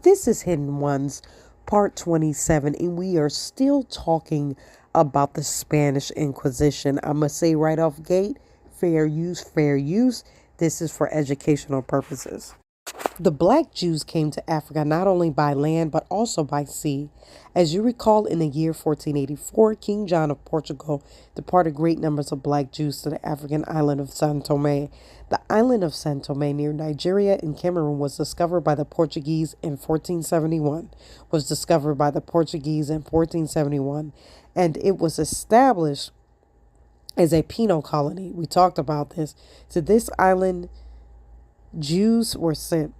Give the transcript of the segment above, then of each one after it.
This is Hidden Ones, part 27, and we are still talking about the Spanish Inquisition. I must say right off gate, fair use, fair use. This is for educational purposes. The black Jews came to Africa not only by land but also by sea. As you recall, in the year 1484, King John of Portugal departed great numbers of black Jews to the African island of San Tome. The island of San Tome near Nigeria and Cameroon was discovered by the Portuguese in 1471. And it was established as a penal colony. We talked about this. To this island, Jews were sent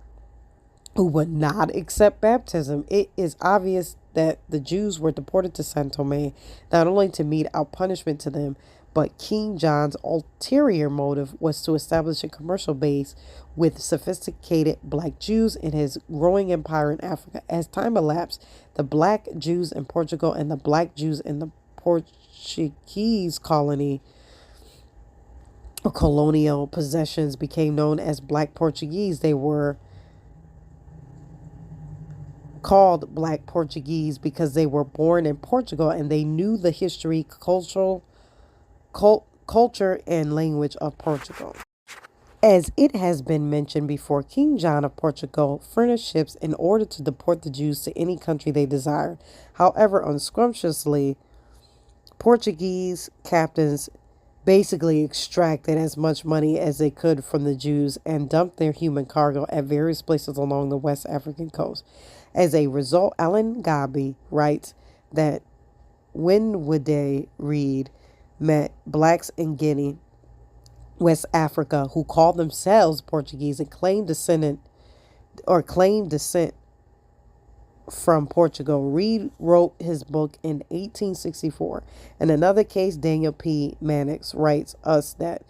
who would not accept baptism. It is obvious that the Jews were deported to San Tome not only to mete out punishment to them, but King John's ulterior motive was to establish a commercial base with sophisticated black Jews in his growing empire in Africa. As time elapsed, the black Jews in Portugal and the black Jews in the Portuguese colony or colonial possessions became known as Black Portuguese. They were called Black Portuguese because they were born in Portugal and they knew the history, culture, and language of Portugal. As it has been mentioned before, King John of Portugal furnished ships in order to deport the Jews to any country they desired. However, unscrupulously, Portuguese captains basically extracted as much money as they could from the Jews and dumped their human cargo at various places along the West African coast. As a result, Alan Gabi writes that Winwood Reed met blacks in Guinea, West Africa, who called themselves Portuguese and claimed descent from Portugal. Reed wrote his book in 1864. In another case, Daniel P. Mannix writes us that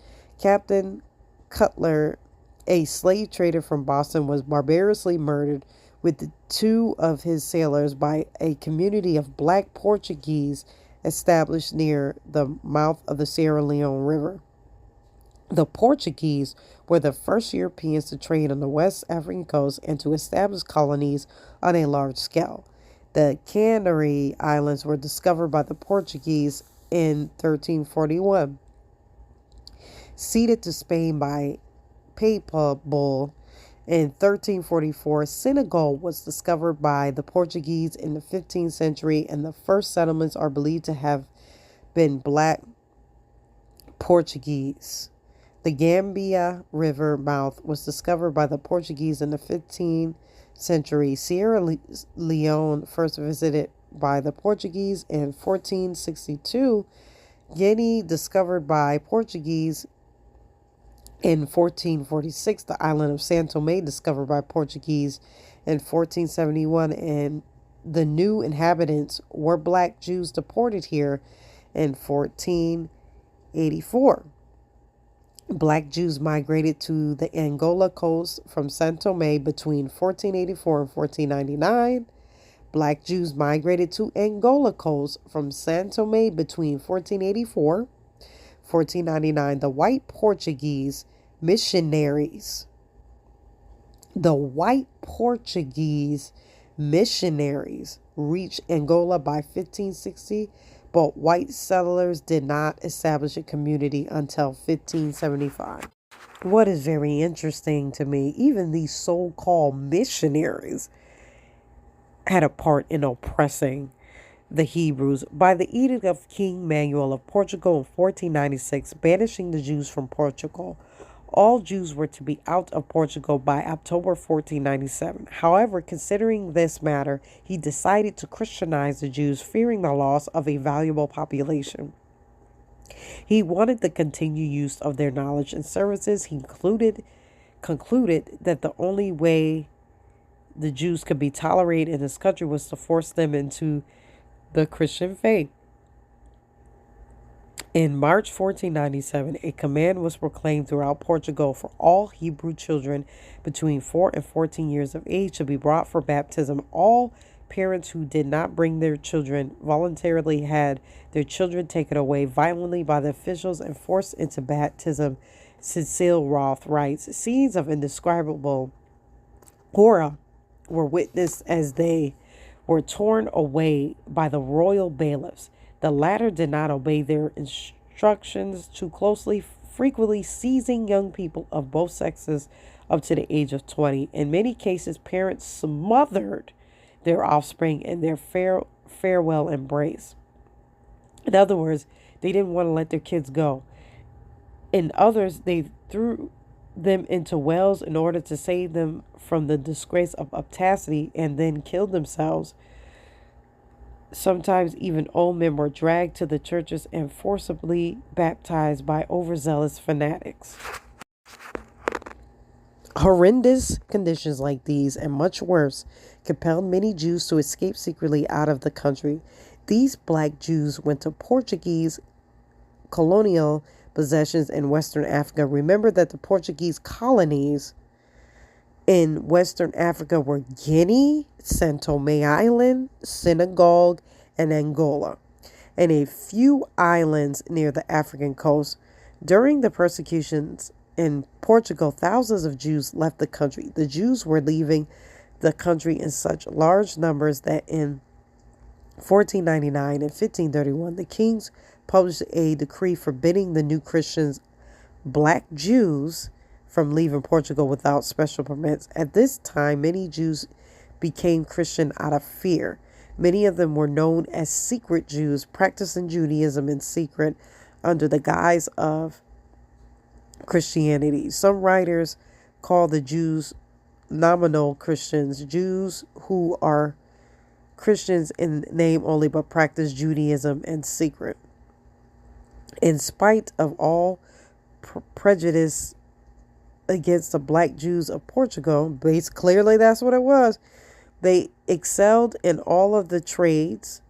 Captain Cutler, a slave trader from Boston, was barbarously murdered with two of his sailors by a community of black Portuguese established near the mouth of the Sierra Leone River. The Portuguese were the first Europeans to trade on the West African coast and to establish colonies on a large scale. The Canary Islands were discovered by the Portuguese in 1341. Ceded to Spain by Papal Bull in 1344, Senegal was discovered by the Portuguese in the 15th century, and the first settlements are believed to have been black Portuguese. The Gambia River mouth was discovered by the Portuguese in the 15th century. Sierra Leone first visited by the Portuguese in 1462. Guinea discovered by Portuguese in 1446. The island of San Tome discovered by Portuguese in 1471, and the new inhabitants were black Jews deported here in 1484. Black Jews migrated to the Angola coast from San Tome between 1484 and 1499. Black Jews migrated to Angola coast from San Tome between 1484 1499. The white Portuguese missionaries reached Angola by 1560, but white settlers did not establish a community until 1575. What is very interesting to me, even these so-called missionaries had a part in oppressing the Hebrews. By the edict of King Manuel of Portugal in 1496, banishing the Jews from Portugal, all Jews were to be out of Portugal by October 1497. However, considering this matter, he decided to Christianize the Jews, fearing the loss of a valuable population. He wanted the continued use of their knowledge and services. He concluded that the only way the Jews could be tolerated in his country was to force them into the Christian faith. In March 1497, a command was proclaimed throughout Portugal for all Hebrew children between 4 and 14 years of age to be brought for baptism. All parents who did not bring their children voluntarily had their children taken away violently by the officials and forced into baptism. Cecil Roth writes, scenes of indescribable Horror were witnessed as they were torn away by the royal bailiffs. The latter did not obey their instructions too closely, frequently seizing young people of both sexes up to the age of 20. In many cases, parents smothered their offspring in their farewell embrace. In other words, they didn't want to let their kids go. In others, they threw them into wells in order to save them from the disgrace of obscenity and then killed themselves. Sometimes even old men were dragged to the churches and forcibly baptized by overzealous fanatics. Horrendous conditions like these and much worse compelled many Jews to escape secretly out of the country. These black Jews went to Portuguese colonial possessions in Western Africa. Remember that the Portuguese colonies in Western Africa were Guinea, Saint Tome Island, Senegal, and Angola, and a few islands near the African coast. During the persecutions in Portugal, thousands of Jews left the country. The Jews were leaving the country in such large numbers that in 1499 and 1531, the kings published a decree forbidding the new Christians, black Jews, from leaving Portugal without special permits. At this time, many Jews became Christian out of fear. Many of them were known as secret Jews, practicing Judaism in secret under the guise of Christianity. Some writers call the Jews nominal Christians, Jews who are Christians in name only but practice Judaism in secret. In spite of all prejudice against the black Jews of Portugal, clearly that's what it was, they excelled in all of the trades.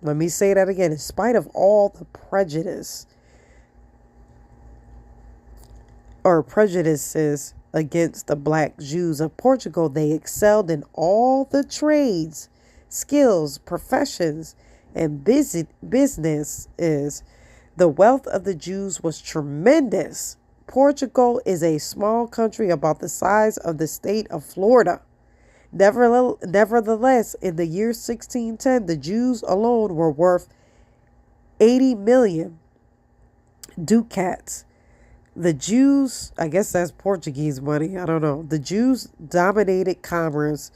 Let me say that again. In spite of all the prejudices against the black Jews of Portugal, they excelled in all the trades, skills, professions, and businesses. The wealth of the Jews was tremendous. Portugal is a small country about the size of the state of Florida. Nevertheless, in the year 1610, the Jews alone were worth 80 million ducats. The Jews, I guess that's Portuguese money, I don't know. The Jews dominated commerce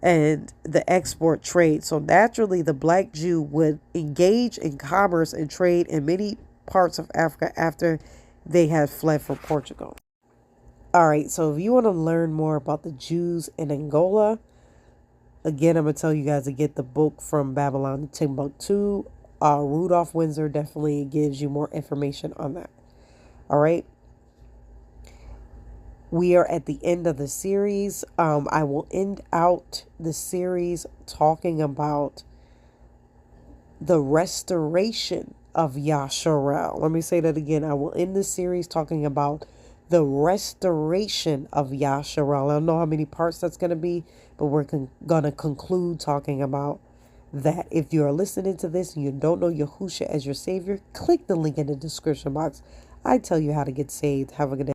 and the export trade. So naturally, the black Jew would engage in commerce and trade in many parts of Africa after they had fled from Portugal. All right, so if you want to learn more about the Jews in Angola, again, I'm going to tell you guys to get the book From Babylon to Timbuktu. Rudolph Windsor definitely gives you more information on that. All right. We are at the end of the series. I will end out the series talking about the restoration of Yasharel. Let me say that again. I will end the series talking about the restoration of Yasharel. I don't know how many parts that's going to be, but we're going to conclude talking about that. If you are listening to this and you don't know Yahusha as your Savior, click the link in the description box. I tell you how to get saved. Have a good day.